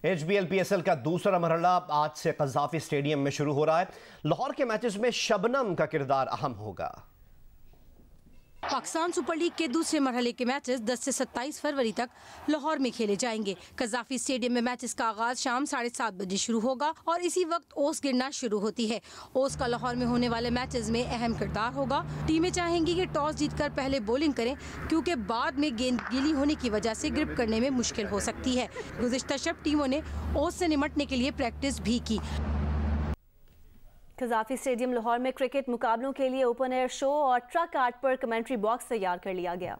HBL-PSL का दूसरा मरहला आज से क़ज़ाफ़ी स्टेडियम में शुरू हो रहा है। लाहौर के मैचेस में शबनम का किरदार अहम होगा। पाकिस्तान सुपर लीग के दूसरे मरहले के मैचेस 10 से 27 फरवरी तक लाहौर में खेले जाएंगे। क़ज़ाफ़ी स्टेडियम में मैचेस का आगाज शाम 7:30 बजे शुरू होगा और इसी वक्त ओस गिरना शुरू होती है। ओस का लाहौर में होने वाले मैचेस में अहम किरदार होगा। टीमें चाहेंगी कि टॉस जीतकर पहले बॉलिंग करें, क्योंकि बाद में गेंद गीली होने की वजह से ग्रिप करने में मुश्किल हो सकती है। गुज़िश्ता शब टीमों ने ओस से निमटने के लिए प्रैक्टिस भी की। क़ज़ाफ़ी स्टेडियम लाहौर में क्रिकेट मुकाबलों के लिए ओपन एयर शो और ट्रक आर्ट पर कमेंट्री बॉक्स तैयार कर लिया गया।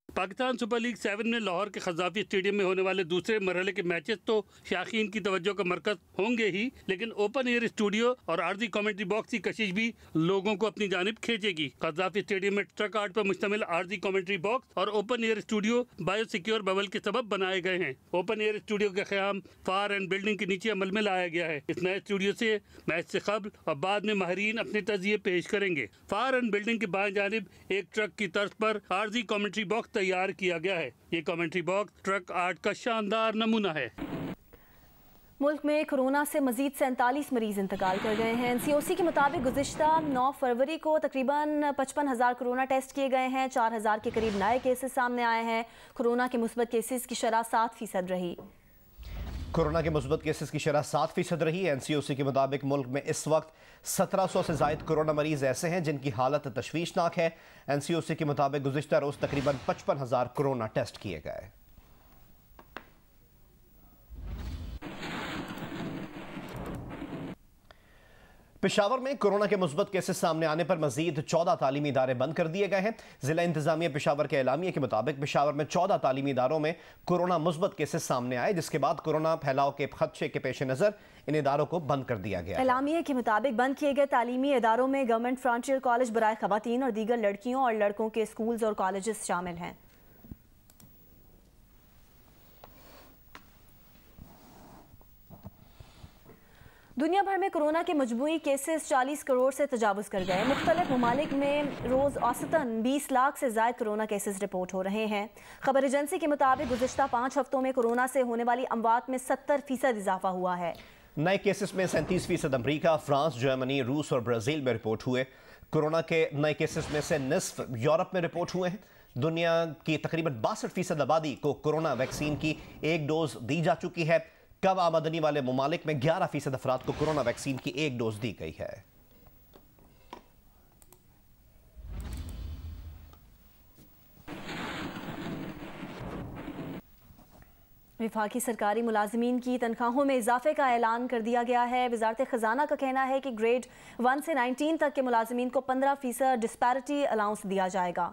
पाकिस्तान सुपर लीग 7 में लाहौर के क़ज़ाफ़ी स्टेडियम में होने वाले दूसरे मरहले के मैचेस तो शायकीन की तवज्जो का मरकज़ होंगे ही, लेकिन ओपन एयर स्टूडियो और आर्जी कमेंट्री बॉक्स की कशिश भी लोगों को अपनी जानिब खींचेगी। क़ज़ाफ़ी स्टेडियम में ट्रक आर्ट पर मुश्तमिल आर्जी कमेंट्री बॉक्स और open air studio bio secure bubble के सबब बनाए गए हैं। ओपन एयर स्टूडियो का क़याम फार एंड बिल्डिंग के नीचे अमल में लाया गया है। इस नए स्टूडियो से मैच से कबल और बाद में माहिरीन अपने तज़िये पेश करेंगे। फार एंड बिल्डिंग के बाएं जानिब एक ट्रक की तर्ज पर आर्जी कमेंट्री बॉक्स तैयार किया गया है। ये कमेंट्री बॉक्स ट्रक आर्ट का शानदार नमूना है। मुल्क में कोरोना से मजीद 47 मरीज इंतकाल कर गए हैं। NCOC के मुताबिक गुज़िश्ता 9 फरवरी को तकरीबन 55,000 कोरोना टेस्ट किए गए हैं। 4,000 के करीब नए केसेस सामने आए हैं। कोरोना के मुस्बत केसेस की शरह 7% रही। कोरोना के मुस्बत केसेस की शरह 7% रही। NCOC के मुताबिक मुल्क में इस वक्त 1700 से ज़ायद कोरोना मरीज ऐसे हैं जिनकी हालत तशवीशनाक है। NCOC के मुताबिक गुज़िश्ता रोज़ तकरीबन 55,000 कोरोना टेस्ट किए गए। पेशावर में कोरोना के मुस्बत केसेस सामने आने पर मजीद 14 तालीमी इदारे बंद कर दिए गए हैं। जिला इंतजामिया पेशावर के एलामिया के मुताबिक पेशावर में 14 तालीमी इदारों में कोरोना मुस्बत केसेस सामने आए, जिसके बाद कोरोना फैलाव के खदशे के पेश नज़र इन इदारों को बंद कर दिया गया। एलामिया के मुताबिक बंद किए गए तालीमी इदारों में गवर्नमेंट फ्रंटियर कॉलेज बराए ख़वातीन और दीगर लड़कियों और लड़कों के स्कूल्स और कॉलेजेस शामिल हैं। दुनिया भर में कोरोना के मजमूई केसेस 40 करोड़ से तजावुज़ कर गए। मुख्तलिफ ममालिक में रोज़ औसतन 20 लाख से ज़ायद कोरोना केसेस रिपोर्ट हो रहे हैं। खबर एजेंसी के मुताबिक गुज़िश्ता 5 हफ्तों में कोरोना से होने वाली अमवात में 70% इजाफा हुआ है। नए केसेस में 37% अमरीका, फ्रांस, जर्मनी, रूस और ब्राज़ील में रिपोर्ट हुए। कोरोना के नए केसेस में से निस्फ यूरोप में रिपोर्ट हुए हैं। दुनिया की तकरीबन 62% आबादी को कोरोना वैक्सीन की एक डोज दी जा चुकी है। कम आमदनी वाले ममालिक में 11% अफराद को कोरोना वैक्सीन की एक डोज दी गई है। विफाकी सरकारी मुलाजिमीन की तनख्वाहों में इजाफे का ऐलान कर दिया गया है। वजारत खजाना का कहना है कि ग्रेड 1 से 19 तक के मुलाजिमीन को 15% डिस्पैरिटी अलाउंस दिया जाएगा।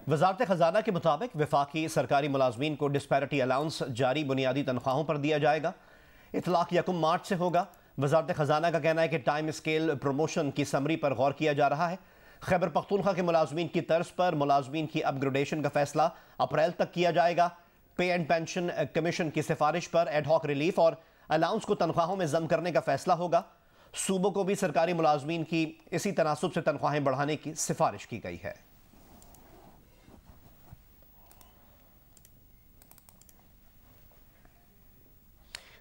वजारत खजाना के मुताबिक विफाकी सरकारी मुलाजमीन को डिस्पैरिटी अलाउंस जारी बुनियादी तनख्वाहों पर दिया जाएगा। इतलाक 1 मार्च से होगा। वजारत खजाना का कहना है कि टाइम स्केल प्रमोशन की समरी पर गौर किया जा रहा है। खैबर पख्तूनख्वा के मुलाजमीन की तर्ज पर मुलाजमीन की अपग्रेडेशन का फैसला अप्रैल तक किया जाएगा। पे एंड पेंशन कमीशन की सिफारिश पर एडहॉक रिलीफ और अलाउंस को तनख्वाहों में जम करने का फैसला होगा। सूबों को भी सरकारी मुलाजमीन की इसी तनासुब से तनख्वाहें बढ़ाने की सिफारिश की गई है।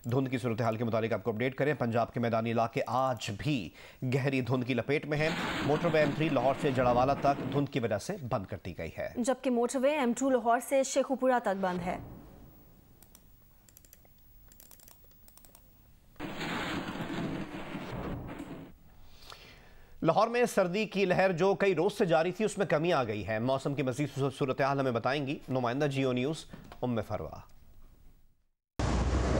धुंध की सूरत हाल के मुताबिक आपको अपडेट करें। पंजाब के मैदानी इलाके आज भी गहरी धुंध की लपेट में हैं। मोटरवे M3 लाहौर से जड़ावाला तक धुंध की वजह से बंद कर दी गई है, जबकि मोटरवे M2 लाहौर से शेखुपुरा तक बंद है। लाहौर में सर्दी की लहर जो कई रोज से जारी थी उसमें कमी आ गई है। मौसम की मजीद सूरत हाल हमें बताएंगी नुमाइंदा जियो न्यूज़ उम्मे फरवा।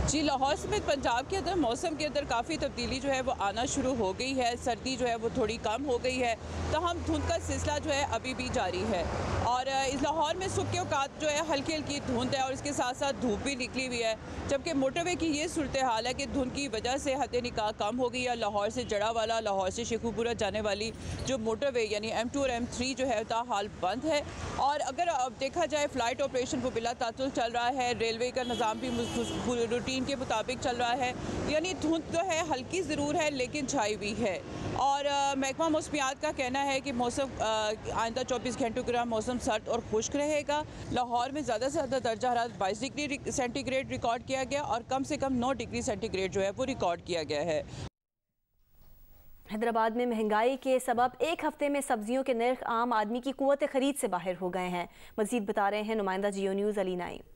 जी, लाहौर समेत पंजाब के अंदर मौसम के अंदर काफ़ी तब्दीली जो है वो आना शुरू हो गई है। सर्दी जो है वो थोड़ी कम हो गई है, तहम धुंध का सिलसिला जो है अभी भी जारी है। और इस लाहौर में सुबह के औकात जो है हल्की हल्की धुंध है और इसके साथ साथ धूप भी निकली हुई है। जबकि मोटरवे की ये सूरत हाल है कि धुंध की वजह से हद निकाह कम हो गई है। लाहौर से जड़ावाला, लाहौर से शेखुपुरा जाने वाली जो मोटरवे यानी M2 और M3 जो है ताहाल बंद है। और अगर अब देखा जाए फ़्लाइट ऑपरेशन वो बिला तातुल चल रहा है। रेलवे का निज़ाम भी रूटीन के मुताबिक चल रहा है। यानी धुंध जो है हल्की ज़रूर है लेकिन छाई हुई है। और महकमा मौसमियात का कहना है कि मौसम आइंदा 24 घंटों के दौरान मौसम मौसम सर्द और खुश्क रहेगा। लाहौर में ज़्यादा से ज़्यादा दर्जा हरारत 22 डिग्री सेंटीग्रेड रिकॉर्ड किया गया और कम से कम 9 डिग्री सेंटीग्रेड जो है वो रिकॉर्ड किया गया है। हैदराबाद में महंगाई के सबब एक हफ्ते में सब्जियों के नर्ख आम आदमी की कुव्वत खरीद से बाहर हो गए हैं। मजीद बता रहे हैं नुमाइंदा जियो न्यूज़ अली नाइम।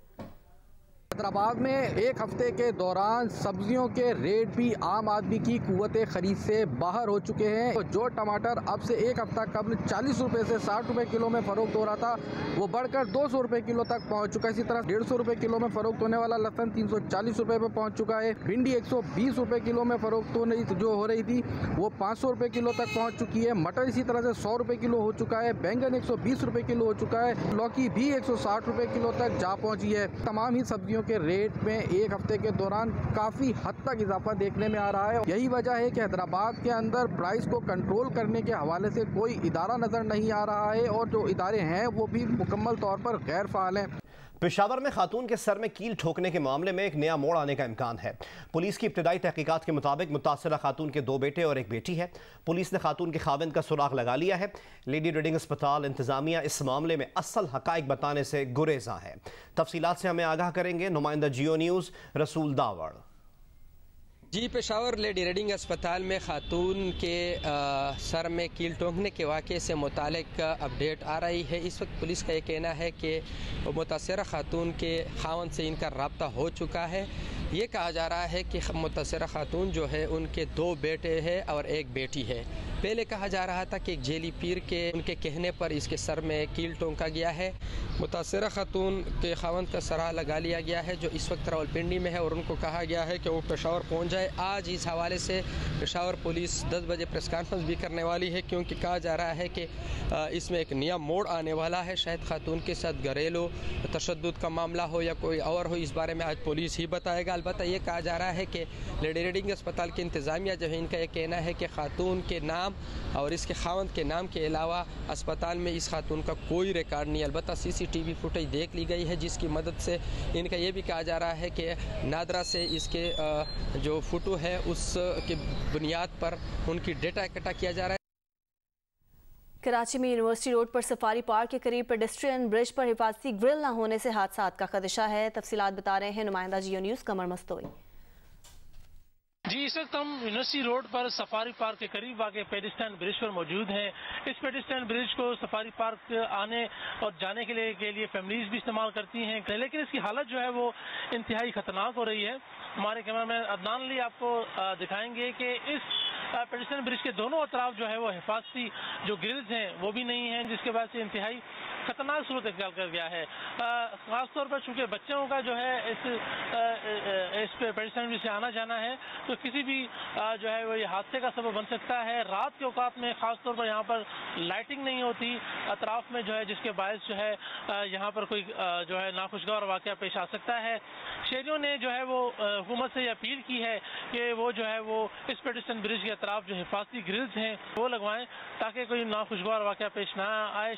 हैदराबाद में एक हफ्ते के दौरान सब्जियों के रेट भी आम आदमी की कुव्वत खरीद से बाहर हो चुके हैं। तो जो टमाटर अब से एक हफ्ता कबल 40 रुपए से 60 रुपए किलो में फरोख्त हो रहा था, वो बढ़कर 200 रुपए किलो तक पहुंच चुका है। इसी तरह 150 रुपए किलो में फरोख्त होने वाला लहसुन 340 रुपए पे पहुंच चुका है। भिंडी 120 रुपए किलो में फरोख्त हो रही थी वो 500 रुपए किलो तक पहुँच चुकी है। मटर इसी तरह से 100 रुपए किलो हो चुका है। बैंगन 120 रुपए किलो हो चुका है। लौकी भी 160 रुपए किलो तक जा पहुँची है। तमाम ही सब्जियों के रेट में एक हफ्ते के दौरान काफी हद तक इजाफा देखने में आ रहा है। यही वजह है कि हैदराबाद के अंदर प्राइस को कंट्रोल करने के हवाले से कोई इदारा नजर नहीं आ रहा है और जो इदारे हैं वो भी मुकम्मल तौर पर गैर फाल हैं। पेशावर में खातून के सर में कील ठोकने के मामले में एक नया मोड़ आने का इम्कान है। पुलिस की इब्तदाई तहकीकात के मुताबिक मुतासरा खातून के 2 बेटे और एक बेटी है। पुलिस ने खातून के खाविंद का सुराग लगा लिया है। लेडी रीडिंग अस्पताल इंतजामिया इस मामले में असल हकाइक बताने से गुरेजा है। तफसीलात से हमें आगाह करेंगे नुमाइंदा जियो न्यूज़ रसूल दावड़। जी, पेशावर लेडी रीडिंग अस्पताल में खातून के सर में कील ठोंकने के वाक़े से मुतालिक अपडेट आ रही है। इस वक्त पुलिस का ये कहना है कि मुतासरा खातून के खावंद से इनका रब्ता हो चुका है। ये कहा जा रहा है कि मुतासरा खातून जो है उनके 2 बेटे हैं और एक बेटी है। पहले कहा जा रहा था कि एक जेली पीर के उनके कहने पर इसके सर में कील ठोंका गया है। मुतासरा खातून के खावंद का सराह लगा लिया गया है जो इस वक्त रावलपिंडी में है और उनको कहा गया है कि वो पेशावर पहुंच जाए। आज इस हवाले से पेशावर पुलिस 10 बजे प्रेस कॉन्फ्रेंस भी करने वाली है क्योंकि कहा जा रहा है कि इसमें एक नया मोड़ आने वाला है। शायद खातून के साथ घरेलू तशद्दुद का मामला हो या कोई और हो, इस बारे में आज पुलिस ही बताएगा। अलबत्ता ये कहा जा रहा है कि लेडी रीडिंग अस्पताल की इंतज़ामिया जो है इनका ये कहना है कि खातून के नाम और इसके खावंद के नाम के अलावा अस्पताल में इस खातून का कोई रिकॉर्ड नहीं। अलबत्ता CCTV फुटेज देख ली गई है जिसकी मदद से इनका ये भी कहा जा रहा है कि नादरा से इसके जो फोटो है उसकी बुनियाद पर उनकी डेटा इकट्ठा किया जा रहा है। कराची में यूनिवर्सिटी रोड पर सफारी पार्क के करीब पेडेस्ट्रियन ब्रिज पर हिफाजती ग्रिल न होने से हादसात का खदशा है। तफसीलात बता रहे हैं नुमाइंदा जियो न्यूज़ कमर मस्तोई। जी, इस वक्त हम यूनिवर्सिटी रोड पर सफारी पार्क के करीब वाक़े पेडिस्ट्रियन ब्रिज पर मौजूद हैं। इस पेडिस्ट्रियन ब्रिज को सफारी पार्क आने और जाने के लिए फैमिलीज भी इस्तेमाल करती हैं, लेकिन इसकी हालत जो है वो इंतहाई खतरनाक हो रही है। हमारे कैमरामैन अदनान अली आपको दिखाएंगे कि इस पेडिस्ट्रियन ब्रिज के दोनों अतराफ जो है वो हिफाजती जो ग्रिल्स हैं वो भी नहीं हैं, जिसके बाद से इंतहाई खतरनाक सूरत इख्तियार कर गया है। खासतौर पर चूँकि बच्चों का जो है इस पेडिस्ट्रियन ब्रिज से आना जाना है तो किसी भी जो है वो ये हादसे का सबब बन सकता है। रात के औकात में खासतौर पर यहाँ पर लाइटिंग नहीं होती अतराफ में जो है, जिसके बायस जो है यहाँ पर कोई जो है नाखुशगवार वाक़या पेश आ सकता है। शहरियों ने जो है वो हुकूमत से अपील की है कि वो जो है वो इस पेडिस्ट्रियन ब्रिज के अतराफ जो हिफाजती ग्रिल्स हैं वो लगवाएं ताकि कोई नाखुशगवार वाक़या पेश ना आए।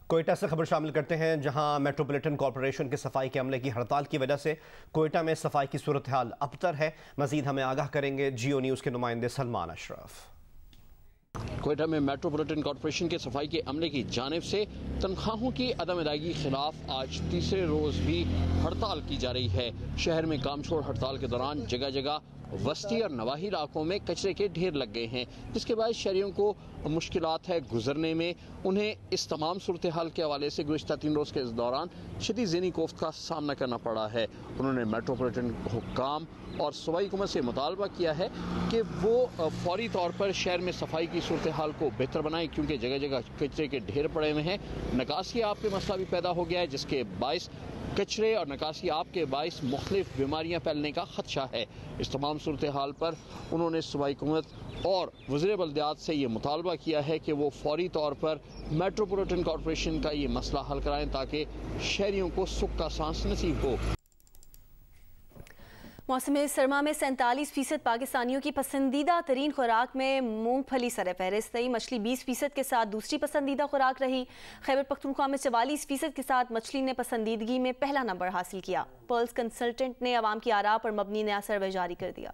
कोयटा से खबर शामिल करते हैं जहां मेट्रोपॉलिटन कॉरपोरेशन के सफाई के अमले की हड़ताल की वजह से कोयटा में सफाई की सूरत हाल अबतर है। मजीद हमें आगाह करेंगे जियो न्यूज़ के नुमाइंदे सलमान अशरफ। कोयटा में मेट्रोपॉलिटन कॉरपोरेशन के सफाई के अमले की जानिब से तनख्वाहों की अदम अदायगी के खिलाफ आज तीसरे रोज भी हड़ताल की जा रही है। शहर में काम छोड़ हड़ताल के दौरान जगह जगह वस्ती और नवाही इलाकों में कचरे के ढेर लग गए हैं, जिसके बाद शहरियों को मुश्किलात है गुजरने में। उन्हें इस तमाम सूरत हाल के हवाले से गुज़िश्ता 3 रोज़ के इस दौरान शदीद ज़हनी कोफ्त का सामना करना पड़ा है। उन्होंने मेट्रोपॉलिटन हुक्काम और सूबाई हुकूमत से मुतालबा किया है कि वो फौरी तौर पर शहर में सफाई की सूरत हाल को बेहतर बनाएं, क्योंकि जगह जगह कचरे के ढेर पड़े हुए हैं। नकासी आप के मसला भी पैदा हो गया है, जिसके बायस कचरे और नकासी आप के बायस मुख्तलिफ बीमारियाँ फैलने का खदशा है। इस तमाम सूरत हाल पर उन्होंने सूबाई हुकूमत और वज़ीर बल्दियात से ये मुतालबा किया है कि वो फौरी तौर पर मेट्रोपॉलिटन कॉरपोरेशन का ये मसला हल कराएं ताकि शहरियों को सुख का सांस नसीब हो। मौसम सरमा में 47% पाकिस्तानियों की पसंदीदा तरीन खुराक में मूंगफली सरफहरिस्त रही। मछली 20% के साथ दूसरी पसंदीदा खुराक रही। खैबर पख्तूनख्वा में 44% के साथ मछली ने पसंदीदगी में पहला नंबर हासिल किया। पर्ल्स कंसल्टेंट ने अवाम की आरा पर मबनी नया सर्वे जारी कर दिया।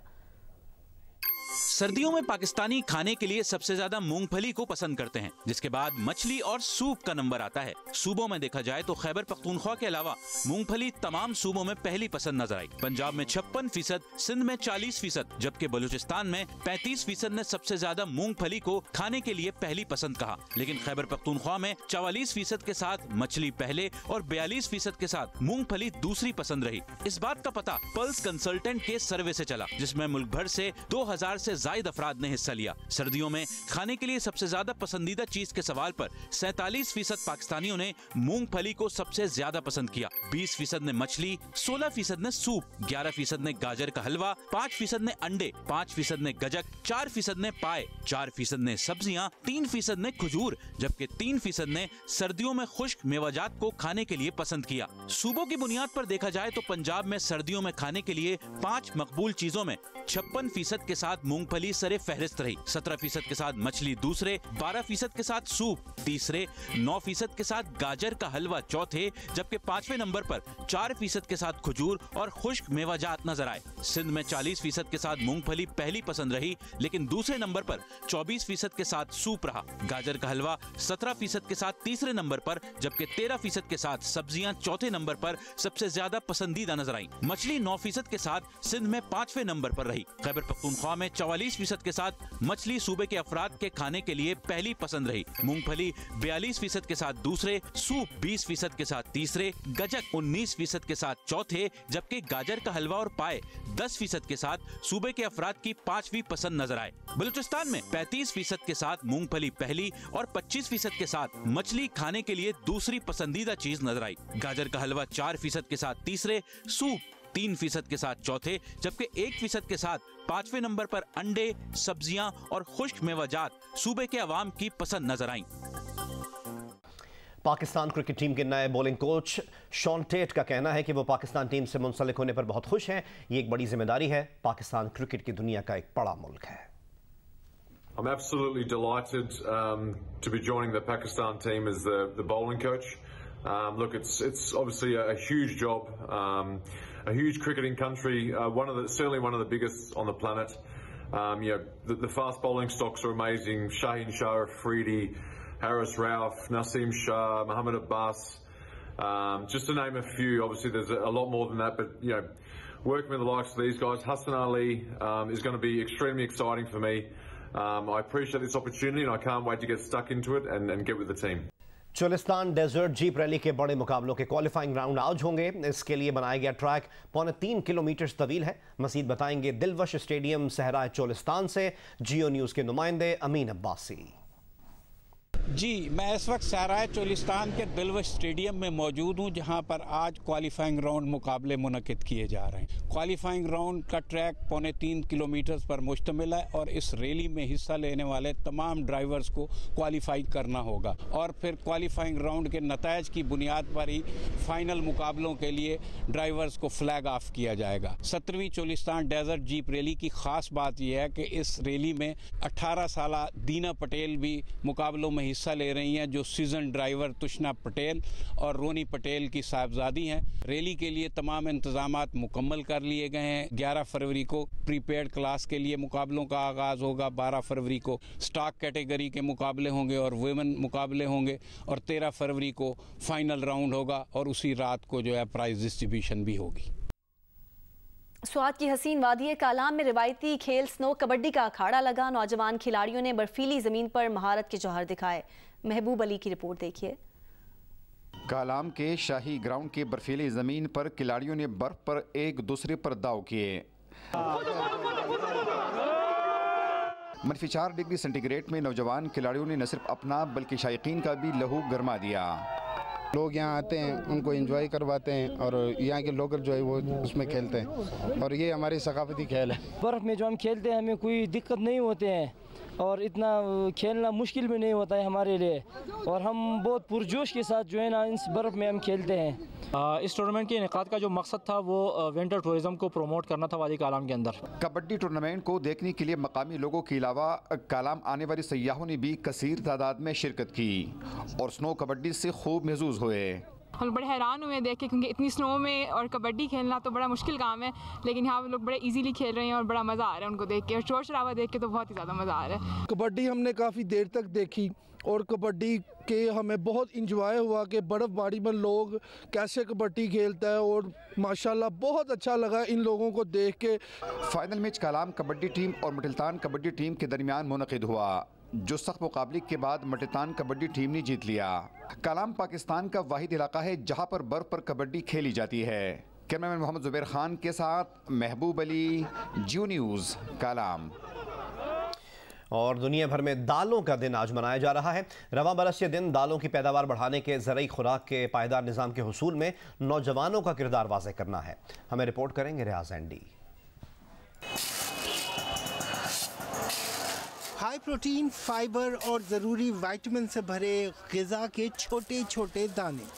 सर्दियों में पाकिस्तानी खाने के लिए सबसे ज्यादा मूंगफली को पसंद करते हैं, जिसके बाद मछली और सूप का नंबर आता है। सूबों में देखा जाए तो खैबर पख्तूनख्वा के अलावा मूंगफली तमाम सूबों में पहली पसंद नजर आई। पंजाब में 56%, सिंध में 40%, जबकि बलूचिस्तान में 35% ने सबसे ज्यादा मूंगफली को खाने के लिए पहली पसंद कहा। लेकिन खैबर पख्तूनख्वा में 44% के साथ मछली पहले और 42% के साथ मूंगफली दूसरी पसंद रही। इस बात का पता पल्स कंसल्टेंट के सर्वे से चला, जिसमें मुल्क भर से 2000 से ज्यादा अफराद ने हिस्सा लिया। सर्दियों में खाने के लिए सबसे ज्यादा पसंदीदा चीज के सवाल पर 47% पाकिस्तानियों ने मूंगफली को सबसे ज्यादा पसंद किया। 20% ने मछली, 16% ने सूप, 11% ने गाजर का हलवा, 5% ने अंडे, 5% ने गजक, 4% ने पाए, 4% ने सब्जियां, 3% ने खजूर, जबकि 3% ने सर्दियों में खुश्क मेवाजात को खाने के लिए पसंद किया। सूबों की बुनियाद पर देखा जाए तो पंजाब में सर्दियों में खाने के लिए 5 मकबूल चीजों में 56% के साथ मूंगफली सरे फहरिस्त रही, 17% के साथ मछली दूसरे, 12% के साथ सूप तीसरे, 9% के साथ गाजर का हलवा चौथे, जबकि 5वें नंबर पर 4% के साथ खजूर और खुश्क मेवाजात नजर आए। सिंध में 40% के साथ मूंगफली पहली पसंद रही, लेकिन दूसरे नंबर पर 24% के साथ सूप रहा। गाजर का हलवा 17% के साथ तीसरे नंबर पर, जबकि 13% के साथ सब्जियां चौथे नंबर पर सबसे ज्यादा पसंदीदा नजर आई। मछली 9% के साथ सिंध में 5वें नंबर पर रही। खैबर पख्तूनख्वा में 44% के साथ मछली सूबे के अफराद के खाने के लिए पहली पसंद रही। मूंगफली 42% के साथ दूसरे, सूप 20% के साथ तीसरे, गजक 19% के साथ चौथे, जबकि गाजर का हलवा और पाए 10% के साथ सूबे के अफराद की 5वीं पसंद नजर आए। बलूचिस्तान में 35% के साथ मूंगफली पहली और 25% के साथ मछली खाने के लिए दूसरी पसंदीदा चीज नजर आई। गाजर का हलवा 4% के साथ तीसरे, सूप 3% के साथ चौथे, जबकि 1% के साथ 5वें नंबर पर अंडे, सब्जियां और खुश्क मेवाजात सूबे के अवाम की पसंद नजर आईं। पाकिस्तान क्रिकेट टीम के नए बॉलिंग कोच शॉन टेट का कहना है कि वो पाकिस्तान टीम से मुंसलिक होने पर बहुत खुश हैं। ये एक बड़ी जिम्मेदारी है। पाकिस्तान क्रिकेट की दुनिया का एक बड़ा मुल्क है। I'm absolutely delighted to be joining the Pakistan team as the bowling coach. Look, it's obviously a huge job, a huge cricketing country, certainly one of the biggest on the planet. The fast bowling stocks are amazing. Shaheen Shah, Afridi, Haris Rauf, Naseem Shah, Mohammad Abbas, just to name a few. Obviously, there's a lot more than that, but working with the likes of these guys, Hassan Ali is going to be extremely exciting for me. I appreciate this opportunity, and I can't wait to get stuck into it and get with the team. Cholistan desert jeep rally के बड़े मुकाबलों के qualifying round आज होंगे। इसके लिए बनाया गया ट्रैक 3.25 किलोमीटर तवील है। मजीद बताएंगे दिलवश स्टेडियम सहराए चोलिस्तान से जियो न्यूज़ के नुमाइंदे अमीन अब्बासी। जी, मैं इस वक्त सहराए चोलिस्तान के दिलवश स्टेडियम में मौजूद हूँ, जहाँ पर आज क्वालिफाइंग राउंड मुकाबले मुनक़िद किए जा रहे हैं। क्वालिफाइंग राउंड का ट्रैक 3.25 किलोमीटर पर मुश्तमिल है और इस रैली में हिस्सा लेने वाले तमाम ड्राइवर्स को क्वालिफाई करना होगा और फिर क्वालिफाइंग राउंड के नतायज की बुनियाद पर ही फाइनल मुकाबलों के लिए ड्राइवर्स को फ्लैग ऑफ किया जाएगा। 17वीं चोलिस्तान डेजर्ट जीप रैली की ख़ास बात यह है कि इस रैली में 18 साला दीना पटेल भी मुकाबलों में हिस्सा ले रही हैं, जो सीजन ड्राइवर तुष्ना पटेल और रोनी पटेल की साहबजादी हैं। रैली के लिए तमाम इंतजामात मुकम्मल कर लिए गए हैं। 11 फरवरी को प्रीपेड क्लास के लिए मुकाबलों का आगाज़ होगा, 12 फरवरी को स्टॉक कैटेगरी के मुकाबले होंगे और वुमेन मुकाबले होंगे और 13 फरवरी को फाइनल राउंड होगा और उसी रात को जो है प्राइज डिस्ट्रीब्यूशन भी होगी। स्वात की हसीन वादी कालाम में रिवायती खेल स्नो कबड्डी का अखाड़ा लगा। नौजवान खिलाड़ियों ने बर्फीली जमीन पर महारत के जौहर दिखाए। महबूब अली की रिपोर्ट देखिए। कालाम के शाही ग्राउंड के बर्फीली जमीन पर खिलाड़ियों ने बर्फ पर एक दूसरे पर दाव किए। -4 डिग्री सेंटीग्रेड में नौजवान खिलाड़ियों ने न सिर्फ अपना बल्कि शायकीन का भी लहू गरमा दिया। लोग यहाँ आते हैं, उनको एंजॉय करवाते हैं और यहाँ के लोकल जो है वो उसमें खेलते हैं और ये हमारी सकाफती खेल है। बर्फ़ में जो हम खेलते हैं हमें कोई दिक्कत नहीं होते हैं और इतना खेलना मुश्किल भी नहीं होता है हमारे लिए और हम बहुत पुरजोश के साथ जो है ना इस बर्फ़ में हम खेलते हैं। इस टूर्नामेंट के इनेकाद का जो मकसद था वो विंटर टूरिज्म को प्रमोट करना था वादी कालाम के अंदर। कबड्डी टूर्नामेंट को देखने के लिए मकामी लोगों के अलावा कालाम आने वाले सयाहों ने भी कसीर तादाद में शिरकत की और स्नो कबड्डी से खूब महसूस हुए। हम लोग बड़े हैरान हुए देख के, क्योंकि इतनी स्नो में और कबड्डी खेलना तो बड़ा मुश्किल काम है, लेकिन यहाँ लोग बड़े इजीली खेल रहे हैं और बड़ा मज़ा आ रहा है उनको देख के, और शोर शराबा देख के तो बहुत ही ज़्यादा मज़ा आ रहा है। कबड्डी हमने काफ़ी देर तक देखी और कबड्डी के हमें बहुत इंजॉय हुआ कि बर्फ़बारी में लोग कैसे कबड्डी खेलता है, और माशाल्लाह बहुत अच्छा लगा इन लोगों को देख के। Final match Kalam kabaddi team और मटिलतान कबड्डी टीम के दरमियान मुनक़िद हुआ, जो सख्त मुकाबले के बाद मटिलतान कबड्डी टीम ने जीत लिया। कालाम पाकिस्तान का वाहिद इलाका है जहाँ पर बर्फ़ पर कबड्डी खेली जाती है। कैमरामैन मोहम्मद ज़ुबैर खान के साथ महबूब अली, जियो न्यूज़, कालाम। और दुनिया भर में दालों का दिन आज मनाया जा रहा है। रवां बरस ये दिन दालों की पैदावार बढ़ाने के ज़रूरी खुराक के पायदार निज़ाम के हुसूल में नौजवानों का किरदार वाज़ेह करना है। हमें रिपोर्ट करेंगे रियाज एंडी। हाई प्रोटीन, फाइबर और ज़रूरी विटामिन से भरे ग़िज़ा के छोटे छोटे दालें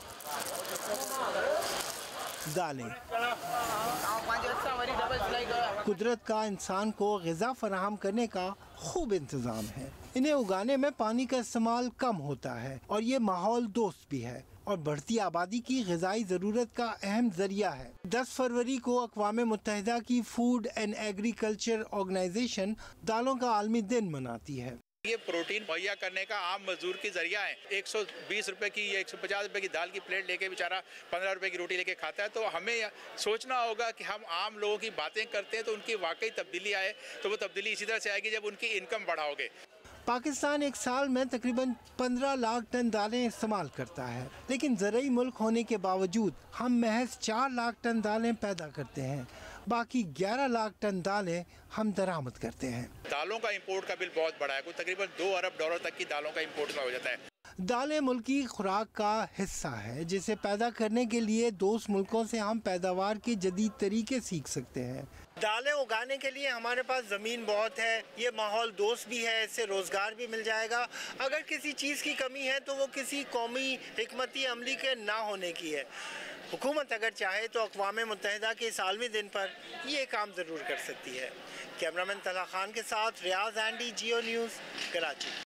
कुदरत का इंसान को ग़िज़ा फराहम करने का खूब इंतज़ाम है। इन्हें उगाने में पानी का इस्तेमाल कम होता है और ये माहौल दोस्त भी है और बढ़ती आबादी की ग़िज़ाई ज़रूरत का अहम ज़रिया है। 10 फरवरी को अक़वाम मुत्तहिदा की फूड एंड एग्रीकल्चर ऑर्गेनाइजेशन दालों का आलमी दिन मनाती है। ये प्रोटीन मुहैया करने का आम मजदूर की जरिया है। 120 रुपए की या 150 रुपए की दाल की प्लेट लेके बेचारा 15 रुपए की रोटी लेके खाता है। तो हमें सोचना होगा कि हम आम लोगों की बातें करते हैं तो उनकी वाकई तब्दीली आए, तो वो तब्दीली इसी तरह से आएगी जब उनकी इनकम बढ़ाओगे। पाकिस्तान एक साल में तकरीबन 15 लाख टन दालें इस्तेमाल करता है, लेकिन ज़रूरी मुल्क होने के बावजूद हम महज 4 लाख टन दालें पैदा करते हैं। बाकी 11 लाख टन दालें हम दरामद करते हैं। दालों का इंपोर्ट का बिल बहुत बड़ा है, कुछ तकरीबन $2 अरब तक की दालों का इंपोर्ट हो जाता है। दालें मुल्क की खुराक का हिस्सा है, जिसे पैदा करने के लिए दोस्त मुल्कों से हम पैदावार के जदीद तरीके सीख सकते हैं। दालें उगाने के लिए हमारे पास ज़मीन बहुत है, ये माहौल दोस्त भी है, इससे रोज़गार भी मिल जाएगा। अगर किसी चीज़ की कमी है तो वो किसी कौमी हिकमती अमली के ना होने की है। हुकूमत अगर चाहे तो अक़वाम मुत्तहिदा के इस आलमी दिन पर ये काम ज़रूर कर सकती है। कैमरामैन तला खान के साथ रियाज एंडी, जियो न्यूज़, कराची।